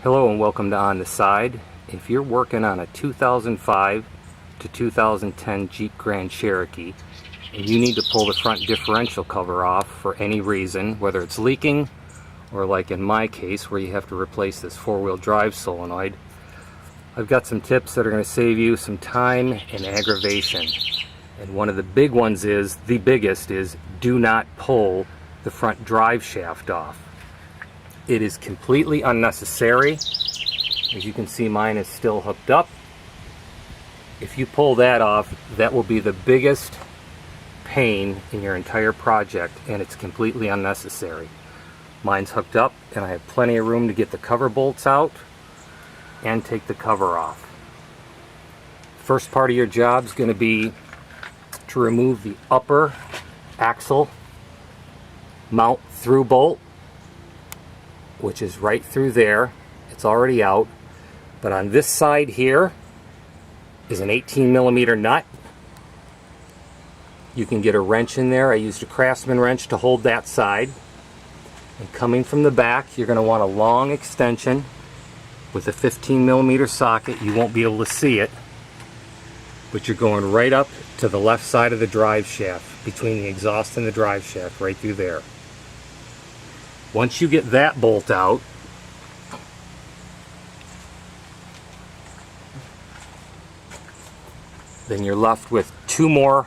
Hello and welcome to On the Side. If you're working on a 2005 to 2010 Jeep Grand Cherokee and you need to pull the front differential cover off for any reason, whether it's leaking or like in my case where you have to replace this four-wheel drive solenoid, I've got some tips that are going to save you some time and aggravation. And one of the big ones is, the biggest is, do not pull the front drive shaft off. It is completely unnecessary. As you can see, mine is still hooked up. If you pull that off, that will be the biggest pain in your entire project, and it's completely unnecessary. Mine's hooked up and I have plenty of room to get the cover bolts out and take the cover off. First part of your job is going to be to remove the upper axle mount through bolt, which is right through there. It's already out. But on this side here is an 18mm nut. You can get a wrench in there. I used a Craftsman wrench to hold that side. And coming from the back, you're going to want a long extension with a 15mm socket. You won't be able to see it, but you're going right up to the left side of the drive shaft, between the exhaust and the drive shaft, right through there. Once you get that bolt out, then you're left with two more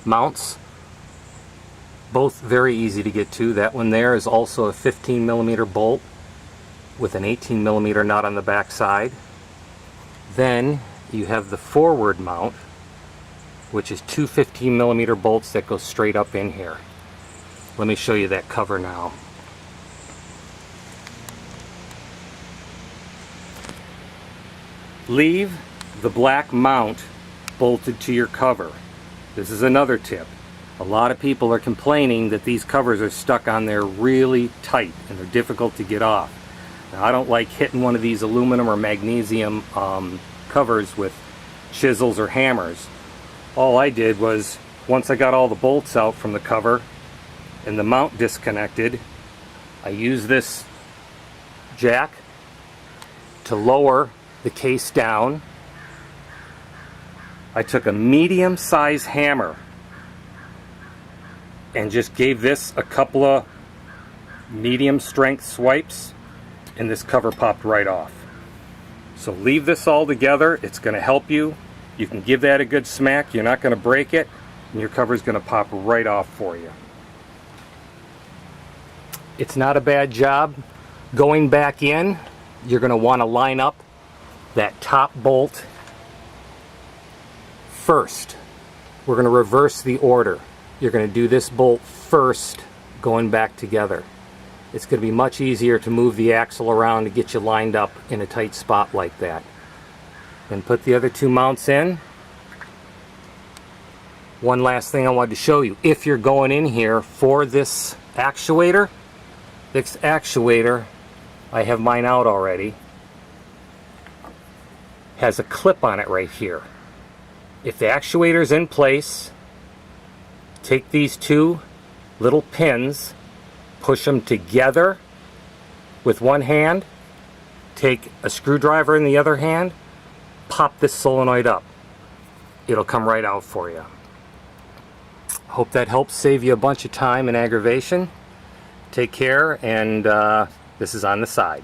mounts, both very easy to get to. That one there is also a 15mm bolt with an 18mm nut on the back side. Then you have the forward mount, which is two 15mm bolts that go straight up in here. Let me show you that cover now. Leave the black mount bolted to your cover. This is another tip. A lot of people are complaining that these covers are stuck on there really tight and they're difficult to get off. Now, I don't like hitting one of these aluminum or magnesium covers with chisels or hammers. All I did was, once I got all the bolts out from the cover and the mount disconnected, I used this jack to lower the case down. I took a medium-sized hammer and just gave this a couple of medium-strength swipes, and this cover popped right off. So leave this all together. It's going to help you. You can give that a good smack. You're not going to break it, and your cover is going to pop right off for you. It's not a bad job. Going back in, you're going to want to line up that top bolt first. We're going to reverse the order. You're going to do this bolt first, going back together. It's going to be much easier to move the axle around to get you lined up in a tight spot like that. Then put the other two mounts in. One last thing I wanted to show you. If you're going in here for this actuator, I have mine out already, has a clip on it right here. If the actuator's in place, take these two little pins, push them together with one hand, take a screwdriver in the other hand, pop this solenoid up. It'll come right out for you. Hope that helps save you a bunch of time and aggravation. Take care, and this is On the Side.